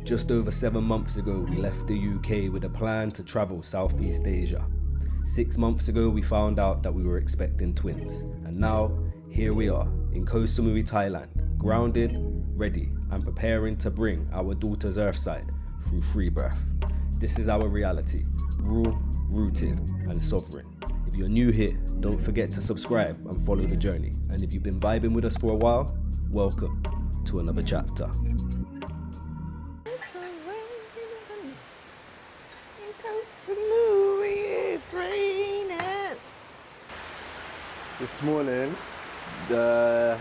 Just over 7 months ago, we left the UK with a plan to travel Southeast Asia. 6 months ago, we found out that we were expecting twins. And now, here we are, in Koh Samui, Thailand, grounded, ready, and preparing to bring our daughters earthside through free birth. This is our reality, raw, rooted, and sovereign. If you're new here, don't forget to subscribe and follow the journey. And if you've been vibing with us for a while, welcome to another chapter. This morning, the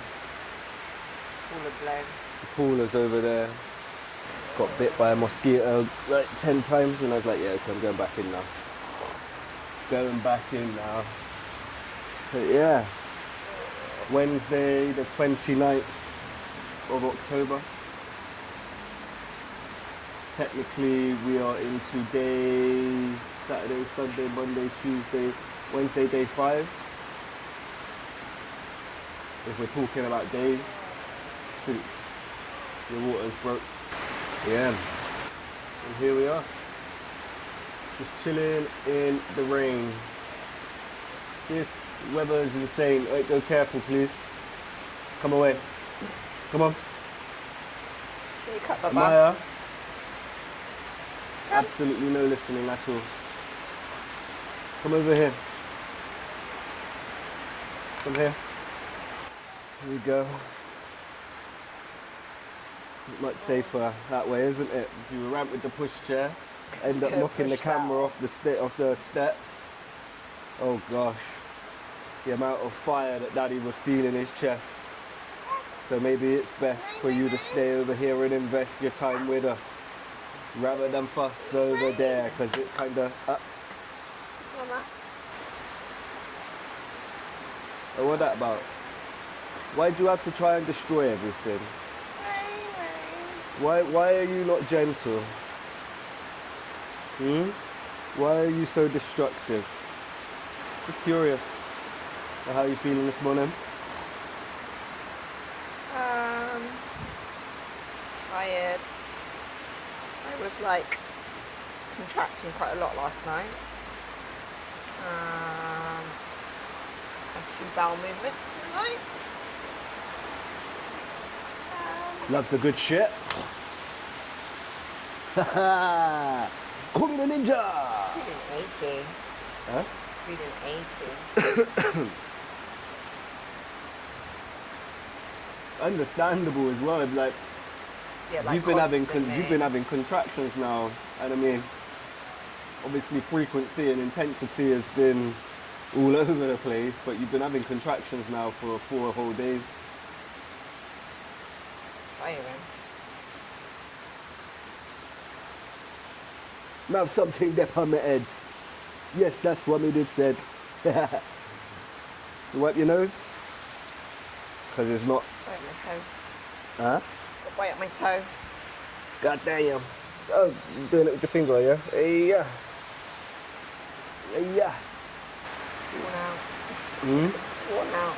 poolers over there got bit by a mosquito like 10 times, and I was like, yeah, okay, I'm going back in now. But yeah, Wednesday the 29th of October. Technically we are into day, Saturday, Sunday, Monday, Tuesday, Wednesday, day 5. If we're talking about days since the water's broke. Yeah, and here we are. Just chilling in the rain. This weather is insane. Wait, go careful, please. Come away. Come on. So you cut the Maya. Absolutely no listening at all. Come over here. Come here. Here we go. Much safer that way, isn't it? If you ramp with the pushchair, end up knocking the camera off the steps. Oh gosh, the amount of fire that Daddy was feeling in his chest. So maybe it's best for you to stay over here and invest your time with us, rather than fuss over there, because it's kind of up. Oh, what that about? Why do you have to try and destroy everything? Why are you not gentle? Why are you so destructive? Just curious. How are you feeling this morning? Tired. I was like contracting quite a lot last night. Had 2 bowel movements tonight. Loves a good shit. Kung the ninja! Feeling achy. Huh? Feeling achy. Understandable as well. Like, Yeah, like you've been having contractions now, and I mean, obviously frequency and intensity has been all over the place, but you've been having contractions now for 4 whole days. I have something there on my head. Yes, that's what me did said. You wipe your nose? Because it's not... Wait my toe. Huh? Wait at my toe. God damn. Oh, you're doing it with your finger, yeah? Hey, yeah. Hey, yeah. Worn out. It's worn out.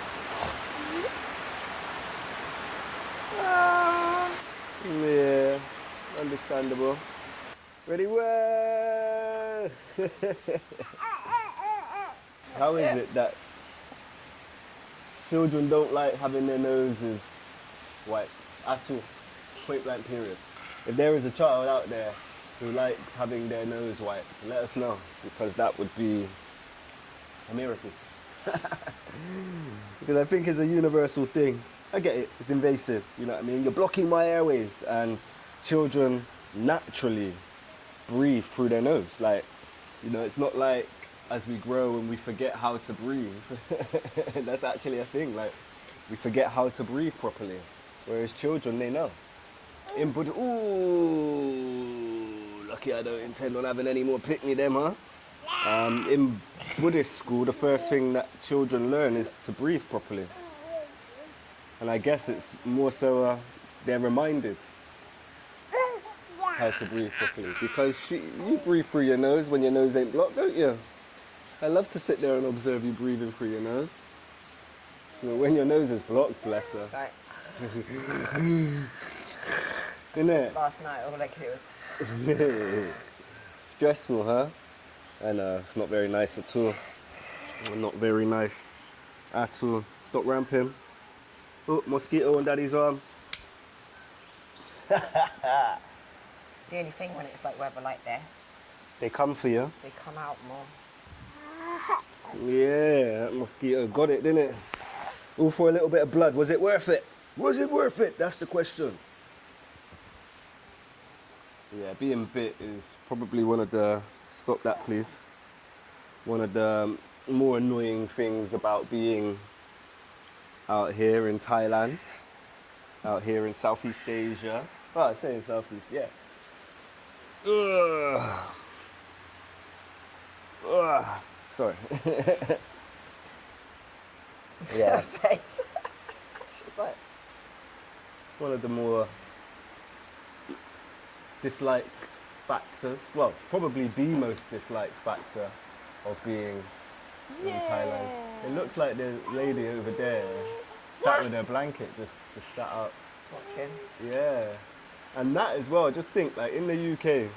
Yeah, understandable. Ready? Well. How is it that children don't like having their noses wiped at all? Point blank period. If there is a child out there who likes having their nose wiped, let us know, because that would be a miracle. Because I think it's a universal thing. I get it, it's invasive, you know what I mean? You're blocking my airways, and children naturally breathe through their nose. Like, you know, it's not like as we grow and we forget how to breathe. That's actually a thing, like, we forget how to breathe properly. Whereas children, they know. In Buddha, ooh, lucky I don't intend on having any more pick me them, huh? In Buddhist school, the first thing that children learn is to breathe properly. And I guess it's more so they're reminded how to breathe properly. Because you breathe through your nose when your nose ain't blocked, don't you? I love to sit there and observe you breathing through your nose. You know, when your nose is blocked, bless her. Innit? Last night, all I could do was... Stressful, huh? And it's not very nice at all. Not very nice at all. Stop ramping. Oh, mosquito on daddy's arm. It's the only thing when it's like weather like this, They come for you. they come out more. Yeah, that mosquito got it, didn't it? All for a little bit of blood. Was it worth it? Was it worth it? That's the question. Yeah, being bit is probably one of the... Stop that, please. One of the more annoying things about being out here in Thailand, out here in Southeast Asia. Oh, I say in Southeast, yeah. Ugh. Ugh. Sorry. Yeah, Face. She's like, one of the more disliked factors, well, probably the most disliked factor of being in Thailand. It looks like the lady over there sat with her blanket, just sat up. watching. Yeah, and that as well, just think, like in the UK,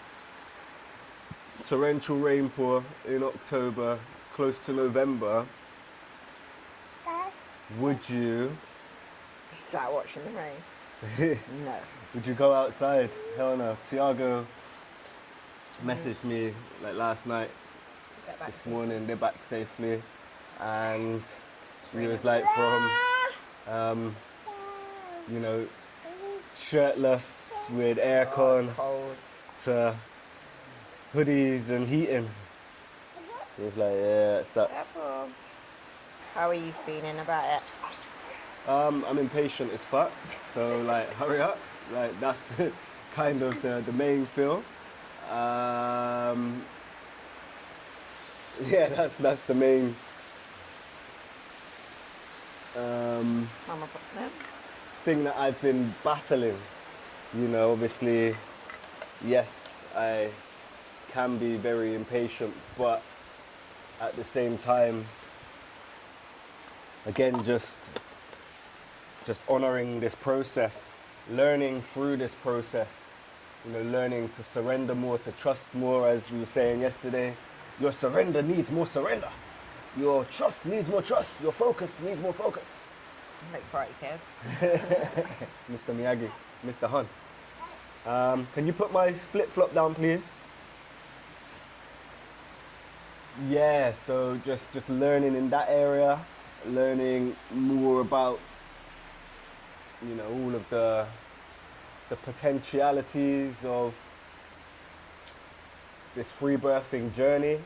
torrential rainpour in October, close to November, would you She sat watching the rain. No. would you go outside? Hell no. Tiago messaged me like last night, Get back this to morning, they're back safely, and he was like from you know, shirtless with aircon it's cold. to hoodies and heating. He was like, yeah, it sucks. Careful. How are you feeling about it? I'm impatient as fuck, so like hurry up. Like that's kind of the main feel. Yeah, that's the main Mama put some in. thing that I've been battling. You know, obviously, yes, I can be very impatient, but at the same time, again, just honoring this process, learning through this process, you know, learning to surrender more, to trust more, as we were saying yesterday. Your surrender needs more surrender. Your trust needs more trust. Your focus needs more focus. Like Karate Kids. Mr. Miyagi, Mr. Hun. Can you put my flip-flop down, please? Yeah, so just learning in that area, learning more about, you know, all of the potentialities of this free birthing journey.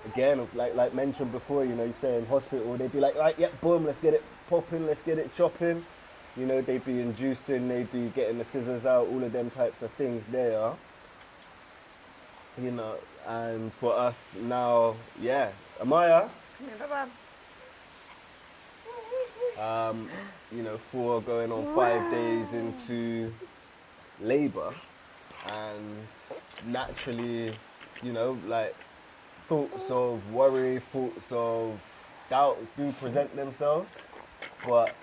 Again, like mentioned before, you know, you say in hospital, they'd be like, right, yep, boom, let's get it popping, let's get it chopping. You know, they'd be inducing, they'd be getting the scissors out, all of them types of things there. You know, and for us now, yeah, Amaya, Come here, Baba. you know, 4 going on 5 days into labor, and naturally, you know, like thoughts of worry, thoughts of doubt do present themselves, but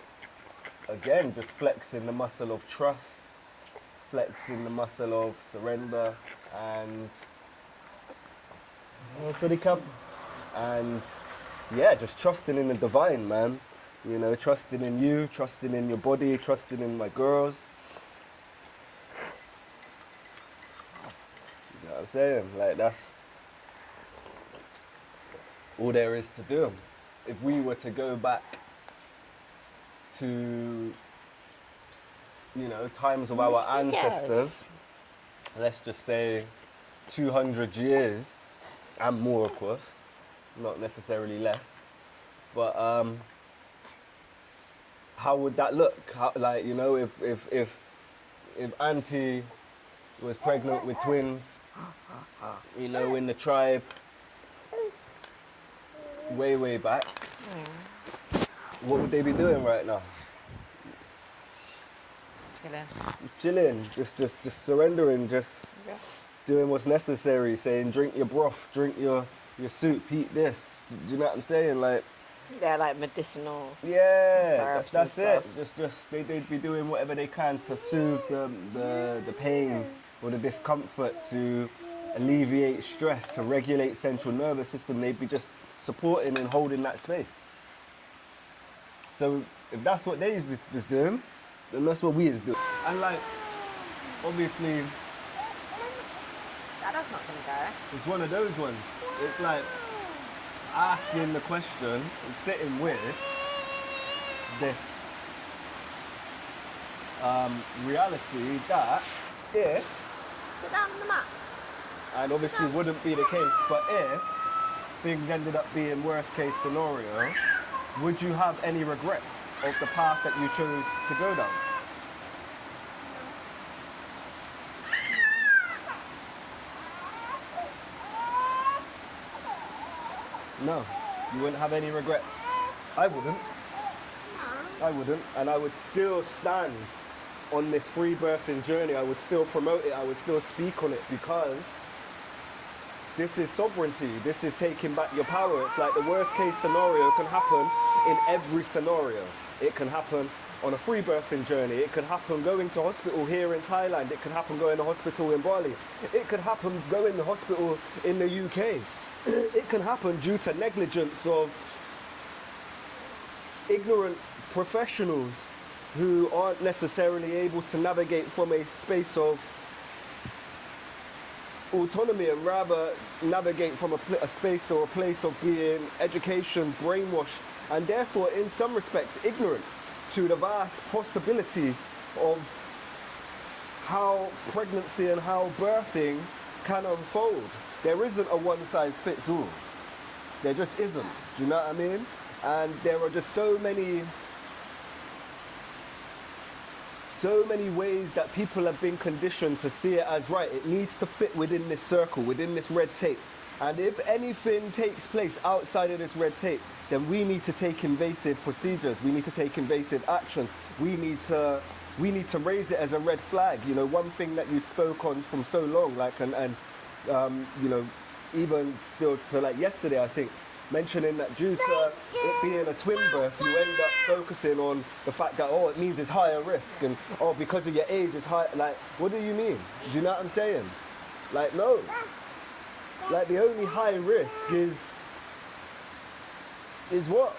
again, just flexing the muscle of trust, flexing the muscle of surrender, and and yeah, just trusting in the divine, man. You know, trusting in you, trusting in your body, trusting in my girls. You know what I'm saying? Like, that's all there is to do. If we were to go back to, you know, times of our ancestors, let's just say 200 years, and more, of course, not necessarily less, but how would that look? How, like, you know, if Auntie was pregnant with twins, you know, in the tribe, way back, what would they be doing right now? Chilling. Chilling, just surrendering, just doing what's necessary, saying drink your broth, drink your soup, eat this. Do you know what I'm saying? Like, They're like medicinal Yeah, herbs and that's stuff. it. They'd be doing whatever they can to soothe the pain or the discomfort, to alleviate stress, to regulate central nervous system. They'd be just supporting and holding that space. So if that's what they was doing, then that's what we is doing. And like, obviously, That's not gonna go. it's one of those ones. It's like asking the question and sitting with this reality that if, Sit down on the mat. and obviously wouldn't be the case, but if things ended up being worst case scenario, would you have any regrets of the path that you chose to go down? No, you wouldn't have any regrets. I wouldn't. I wouldn't, and I would still stand on this free birthing journey. I would still promote it. I would still speak on it, because this is sovereignty. This is taking back your power. It's like the worst case scenario can happen in every scenario. It can happen on a free birthing journey. It could happen going to hospital here in Thailand. It could happen going to hospital in Bali. It could happen going to hospital in the UK. It can happen due to negligence of ignorant professionals who aren't necessarily able to navigate from a space of autonomy, and rather navigate from a space or a place of being education brainwashed, and therefore in some respects ignorant to the vast possibilities of how pregnancy and how birthing can unfold. There isn't a one size fits all. There just isn't. Do you know what I mean? And there are just so many ways that people have been conditioned to see it as right. It needs to fit within this circle, within this red tape. And if anything takes place outside of this red tape, then we need to take invasive procedures. We need to take invasive action. We need to raise it as a red flag. You know, one thing that you spoke on from so long, like, you know, even still to like yesterday, I think, mentioning that due to it being a twin birth, you end up focusing on the fact that, oh, it means it's higher risk, and oh, because of your age it's high. Like, what do you mean? Do you know what I'm saying? Like, no. Like, the only high risk is what?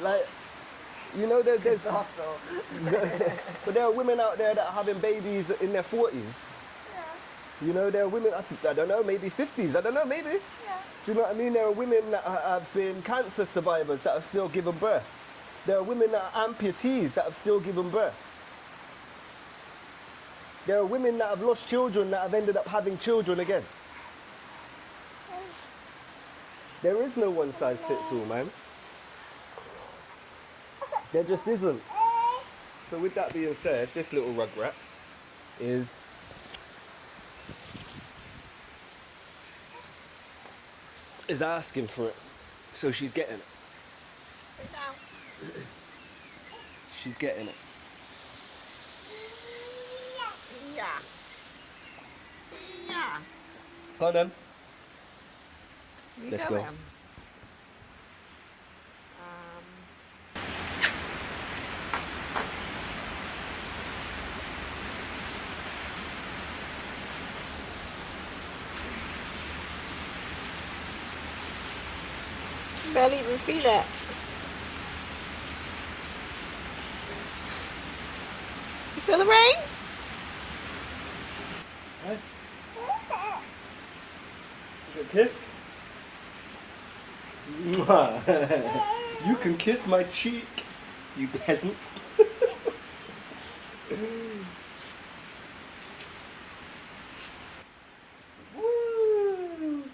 Like, you know, there's The hospital. but there are women out there that are having babies in their 40s. You know, there are women, I don't know, maybe 50s, I don't know, maybe. Yeah. Do you know what I mean? There are women that have been cancer survivors that have still given birth. There are women that are amputees that have still given birth. There are women that have lost children that have ended up having children again. There is no one size fits all, man. There just isn't. So with that being said, this little rugrat is asking for it. So she's getting it. Sit down. She's getting it. Yeah. Yeah. Come on then. You Let's go go. then. Barely even feel it. You feel the rain? Hey. You can kiss? Mwah. You can kiss my cheek, you peasant. Woo!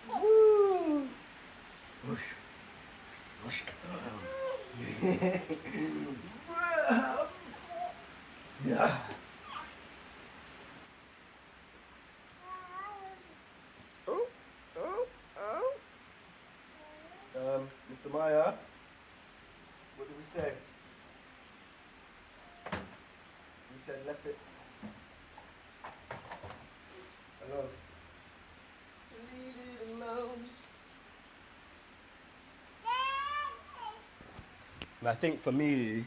Woo! Whoosh. Whoosh. Yeah. Oh, oh, oh. Mr. Maya, what did we say? We said left it. Hello. Leave it alone. And I think for me,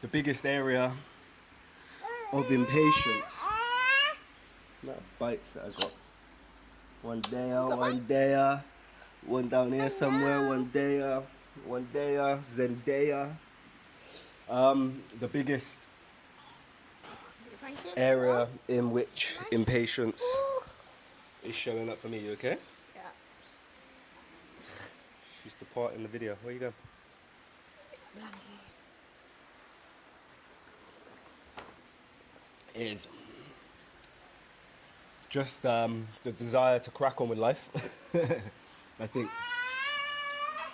the biggest area of impatience, not bites that I got. One there, one down here somewhere, one there, Zendaya. The biggest Thank you. area in which Nice. impatience Ooh. is showing up for me, you okay? Yeah. She's the part in the video. Where you going? Is just the desire to crack on with life. I think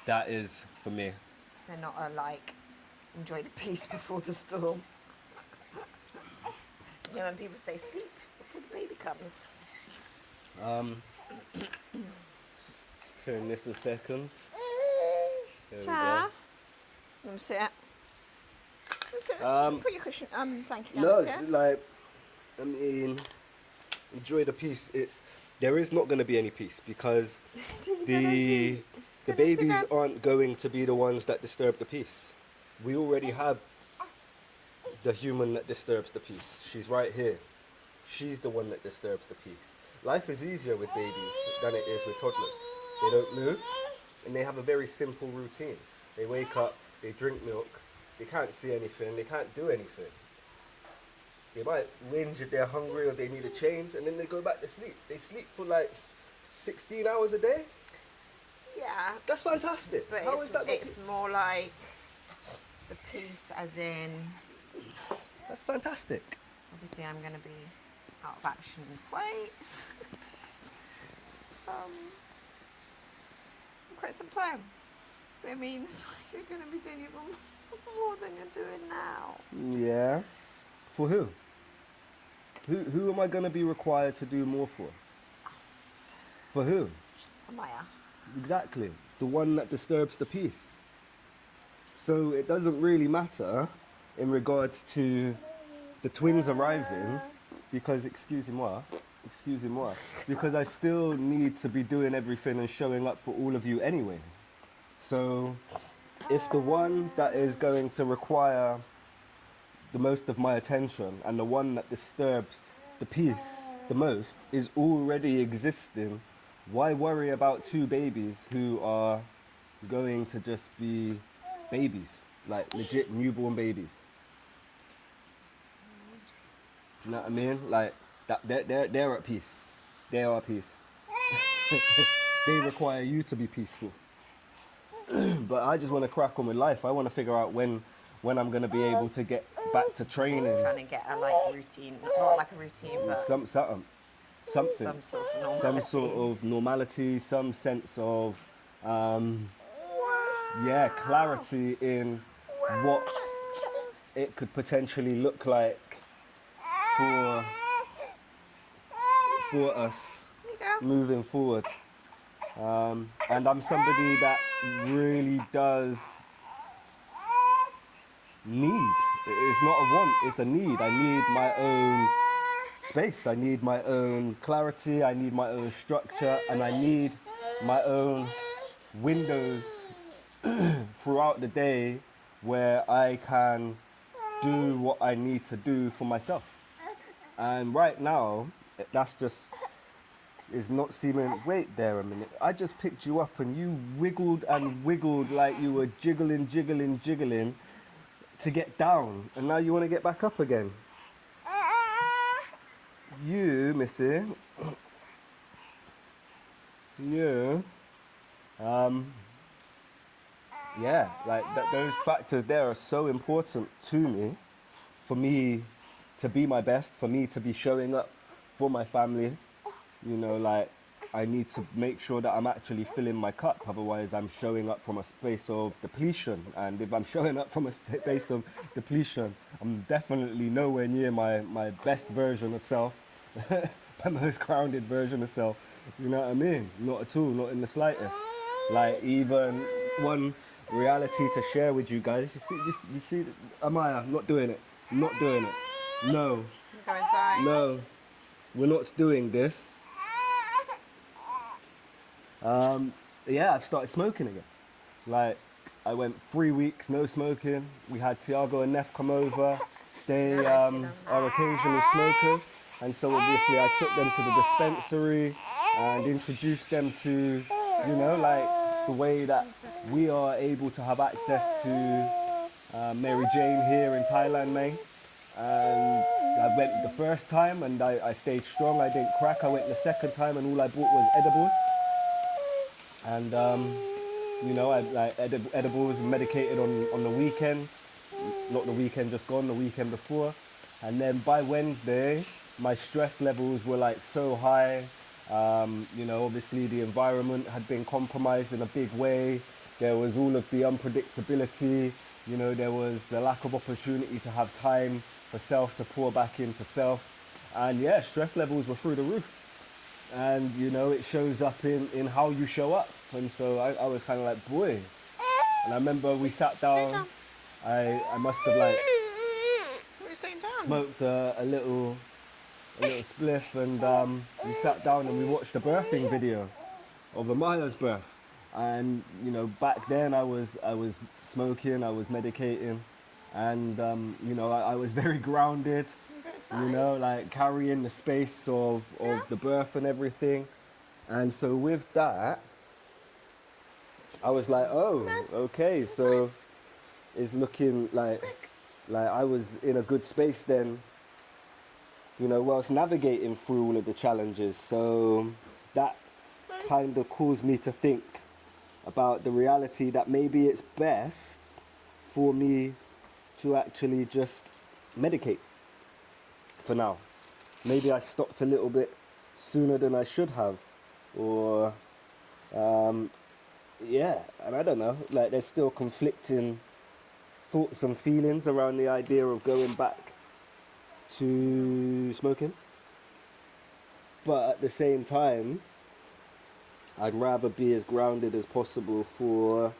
that is for me. They're not like enjoy the peace before the storm. You know when people say sleep before the baby comes. Let's turn this a second. There we Cha. go. You want to sit? Put your cushion blanket down. No, Sit. it's like, I mean, enjoy the peace. There is not going to be any peace because the babies aren't going to be the ones that disturb the peace. We already have the human that disturbs the peace. She's right here. She's the one that disturbs the peace. Life is easier with babies than it is with toddlers. They don't move and they have a very simple routine. They wake up, they drink milk, they can't see anything, they can't do anything. They might whinge if they're hungry or they need a change, and then they go back to sleep. They sleep for like 16 hours a day. Yeah. That's fantastic. But How is that not it's more like the peace as in, That's fantastic. obviously I'm going to be out of action quite quite some time. So it means you're going to be doing even more than you're doing now. Yeah. For who? Who am I going to be required to do more for? Us. For who? Amaya. Exactly. The one that disturbs the peace. So it doesn't really matter in regards to the twins arriving because, excusez-moi, because I still need to be doing everything and showing up for all of you anyway. So if the one that is going to require the most of my attention and the one that disturbs the peace the most is already existing, why worry about two babies who are going to just be babies, like legit newborn babies? You know what I mean? Like that, they're at peace. They are at peace. They require you to be peaceful. But I just want to crack on with life. I want to figure out when I'm going to be able to get back to training. Trying to get a like routine, not like a routine, but Something. some sort of normality. Some sort of normality, some sense of, clarity in what it could potentially look like for us There you go. moving forward. And I'm somebody that really does need. It's not a want, it's a need. I need my own space. I need my own clarity. I need my own structure. And I need my own windows throughout the day where I can do what I need to do for myself. And right now, that's just is not seeming. Wait there a minute. I just picked you up and you wiggled and wiggled like you were jiggling to get down, and now you want to get back up again. You, missy. Yeah. Yeah, like those factors there are so important to me, for me to be my best, for me to be showing up for my family. You know, like I need to make sure that I'm actually filling my cup, otherwise I'm showing up from a space of depletion. And if I'm showing up from a space of depletion, I'm definitely nowhere near my best version of self, my most grounded version of self. You know what I mean? Not at all, not in the slightest. Like even one reality to share with you guys. You see, Amaya, not doing it. No, Go inside. no, we're not doing this. I've started smoking again. Like, I went 3 weeks no smoking. We had Tiago and Neff come over. They are occasional smokers, and so obviously I took them to the dispensary and introduced them to, you know, like the way that we are able to have access to Mary Jane here in Thailand, mate. And I went the first time and I stayed strong. I didn't crack. I went the second time and all I bought was edibles. And you know, I like edibles medicated on the weekend, not the weekend just gone, the weekend before. And then by Wednesday, my stress levels were like so high. You know, obviously the environment had been compromised in a big way. There was all of the unpredictability. You know, there was the lack of opportunity to have time for self to pour back into self. And yeah, stress levels were through the roof. And you know, it shows up in how you show up. And so I was kind of like, boy. And I remember we sat down. I must have like smoked a little spliff, and we sat down and we watched a birthing video of Amaya's birth. And you know, back then I was smoking, I was medicating, and you know, I was very grounded. You know, like carrying the space of the birth and everything. And so with that, I was like, oh, okay, so it's looking like I was in a good space then, you know, whilst navigating through all of the challenges. So that kind of caused me to think about the reality that maybe it's best for me to actually just medicate for now. Maybe I stopped a little bit sooner than I should have, or yeah, and I don't know, like there's still conflicting thoughts and feelings around the idea of going back to smoking, but at the same time I'd rather be as grounded as possible for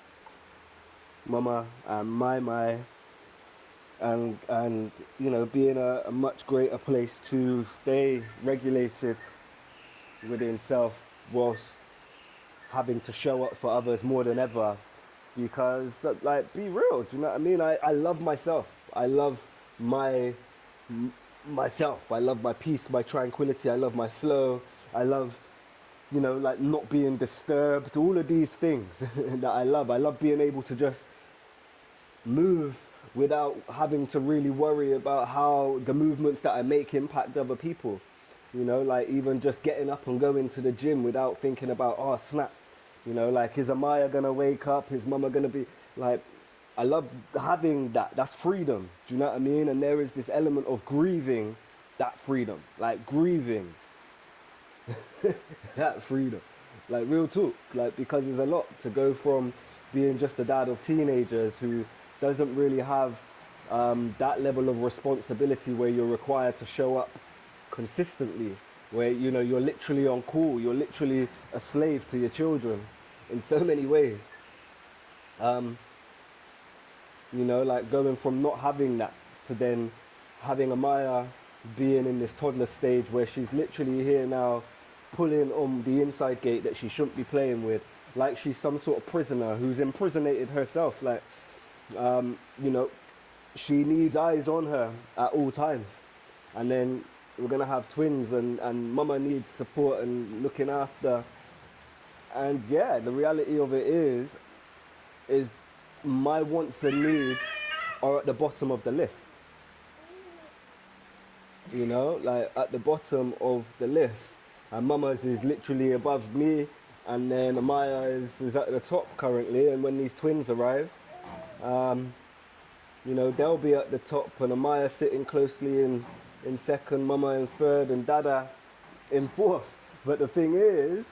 Mama and my and you know, be in a much greater place to stay regulated within self whilst having to show up for others more than ever. Because like, be real, do you know what I mean? I love myself. I love myself. I love my peace, my tranquility. I love my flow. I love, you know, like not being disturbed, all of these things that I love. I love being able to just move without having to really worry about how the movements that I make impact other people. You know, like even just getting up and going to the gym without thinking about, oh snap, you know, like is Amaya gonna wake up, is Mama gonna be like, I love having that. That's freedom, do you know what I mean? And there is this element of grieving that freedom, like grieving that freedom, like real talk, like, because there's a lot to go from being just a dad of teenagers who doesn't really have that level of responsibility where you're required to show up consistently, where, you know, you're literally on call, you're literally a slave to your children in so many ways. You know, like going from not having that to then having Amaya being in this toddler stage where she's literally here now pulling on the inside gate that she shouldn't be playing with, like she's some sort of prisoner who's imprisonated herself. Like, you know, she needs eyes on her at all times. And then we're gonna have twins, and Mama needs support and looking after. And yeah, the reality of it is my wants and needs are at the bottom of the list. You know, like at the bottom of the list. And Mama's is literally above me, and then Amaya is at the top currently. And when these twins arrive, you know, they'll be at the top, and Amaya sitting closely in second, Mama in third, and Dada in fourth. But the thing is,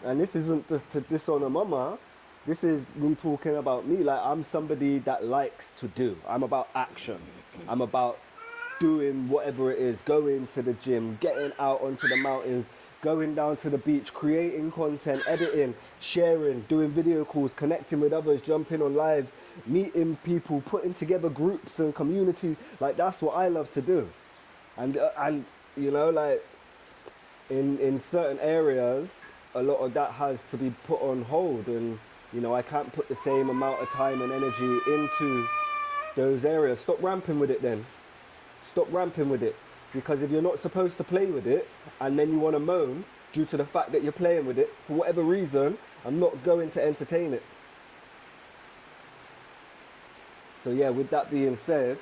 and this isn't just to dishonor Mama, this is me talking about me. Like, I'm somebody that likes to do. I'm about action. I'm about doing whatever it is, going to the gym, getting out onto the mountains, going down to the beach, creating content, editing, sharing, doing video calls, connecting with others, jumping on lives, meeting people, putting together groups and communities. Like, that's what I love to do. And you know, like in certain areas, a lot of that has to be put on hold, and You know, I can't put the same amount of time and energy into those areas. Stop ramping with it then. Stop ramping with it. Because if you're not supposed to play with it and then you want to moan due to the fact that you're playing with it, for whatever reason, I'm not going to entertain it. So yeah, with that being said,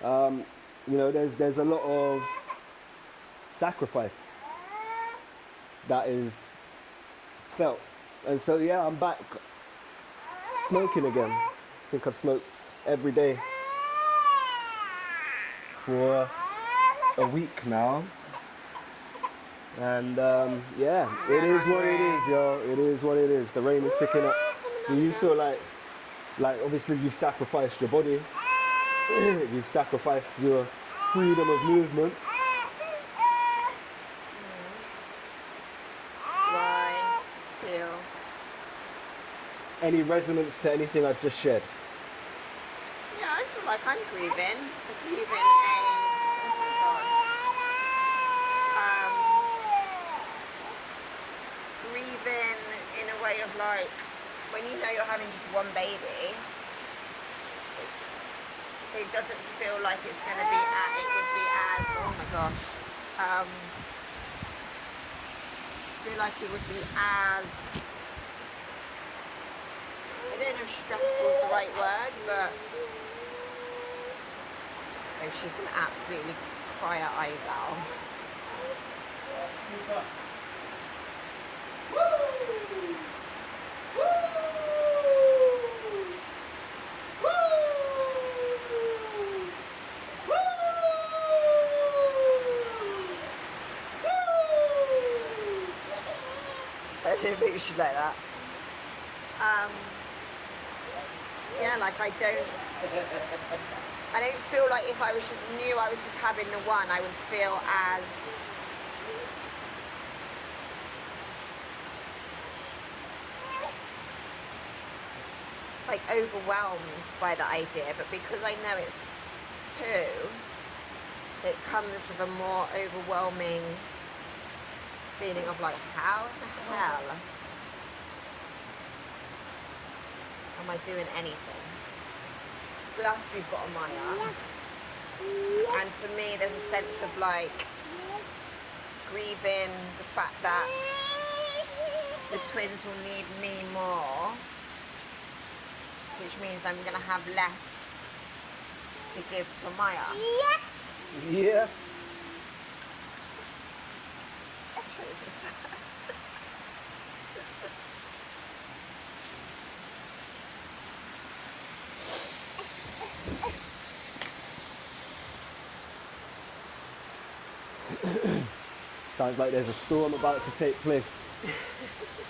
you know, there's a lot of sacrifice that is felt. And so yeah, I'm back smoking again. I think I've smoked every day for a week now. And yeah, it is what it is, yo. It is what it is. The rain is picking up. Do you feel like obviously you've sacrificed your body, you've sacrificed your freedom of movement. Why feel? Any resonance to anything I've just shared? Yeah, I feel like I'm grieving. Grieving in a way of like, when you know you're having just one baby, it doesn't feel like it's going to be it would be as, oh my gosh, feel like it would be as, I don't know if stressful is the right word, but oh, she's going to absolutely cry her eyes out. I didn't think she'd like that. Yeah, like I don't feel like if I was just knew I was just having the one, I would feel as like overwhelmed by the idea, but because I know it's two, it comes with a more overwhelming feeling of like, how in the hell am I doing anything? Plus we've got a Maya, and for me there's a sense of like grieving the fact that the twins will need me more, which means I'm going to have less to give to Maya. Yeah. Sounds like there's a storm about to take place.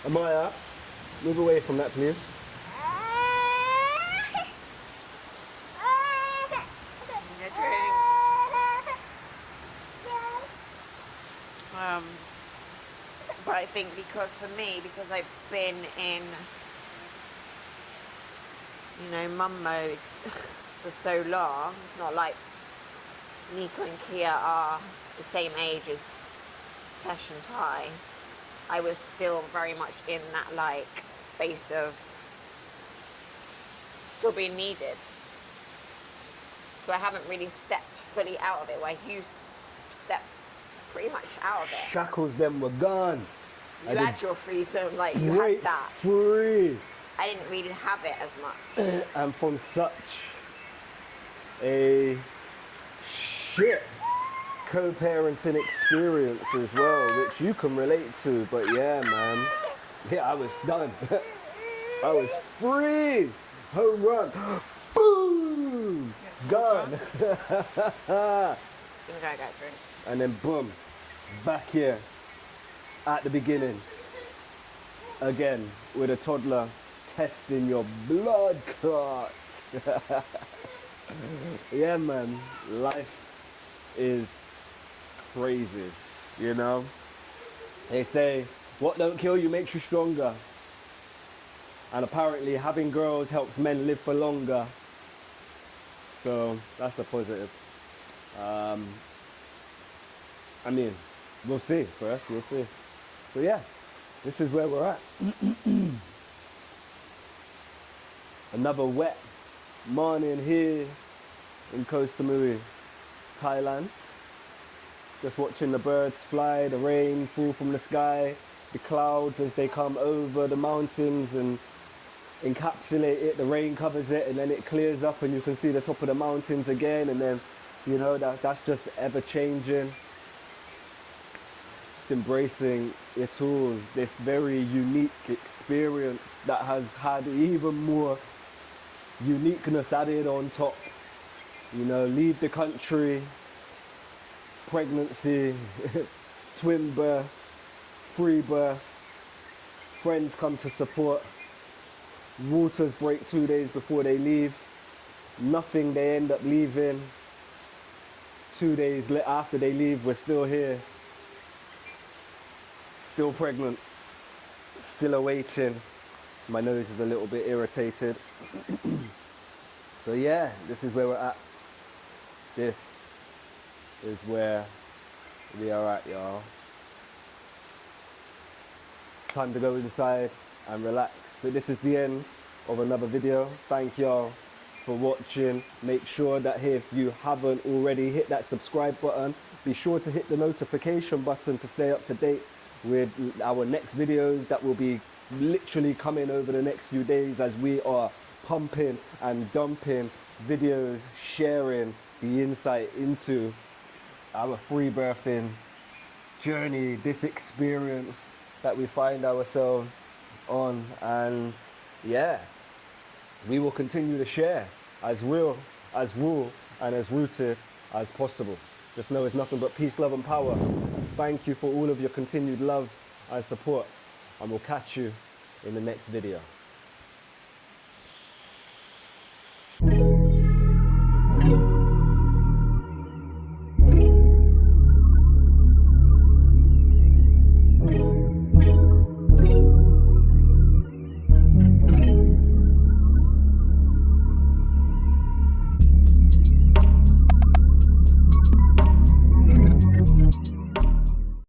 Amaya, move away from that, please. But I think because I've been in, mum mode for so long, it's not like Nico and Kia are the same age as Tesh and Ty. I was still very much in that like space of still being needed. So I haven't really stepped fully out of it, where you stepped pretty much out of it. Shackles them were gone. You had your free zone, like you had that. Free. I didn't really have it as much. And from such a shit co-parenting experience as well, which you can relate to. But yeah, man, yeah, I was done. I was free. Home run. Boom. Gone. Gonna go get a drink. And then boom, back here at the beginning again with a toddler testing your blood clot. Yeah, man, life is crazy, you know. They say what don't kill you makes you stronger, and apparently having girls helps men live for longer, so that's a positive. I mean, we'll see first, we'll see. So yeah, this is where we're at. Another wet morning here in Koh Samui, Thailand. Just watching the birds fly, the rain fall from the sky, the clouds as they come over the mountains and encapsulate it. The rain covers it and then it clears up and you can see the top of the mountains again, and then you know that's just ever changing. Just embracing it all, this very unique experience that has had even more uniqueness added on top. You know, leave the country, pregnancy, twin birth, free birth, friends come to support, waters break 2 days before they leave, nothing, they end up leaving. 2 days after they leave, we're still here, still pregnant, still awaiting. My nose is a little bit irritated. So yeah, this is where we're at. This is where we are at, y'all. It's time to go inside and relax. So this is the end of another video. Thank y'all for watching. Make sure that if you haven't already, hit that subscribe button. Be sure to hit the notification button to stay up to date with our next videos that will be literally coming over the next few days, as we are pumping and dumping videos, sharing the insight into our free birthing journey, this experience that we find ourselves on. And yeah, we will continue to share as real, as raw, and as rooted as possible. Just know it's nothing but peace, love and power. Thank you for all of your continued love and support, and we'll catch you in the next video.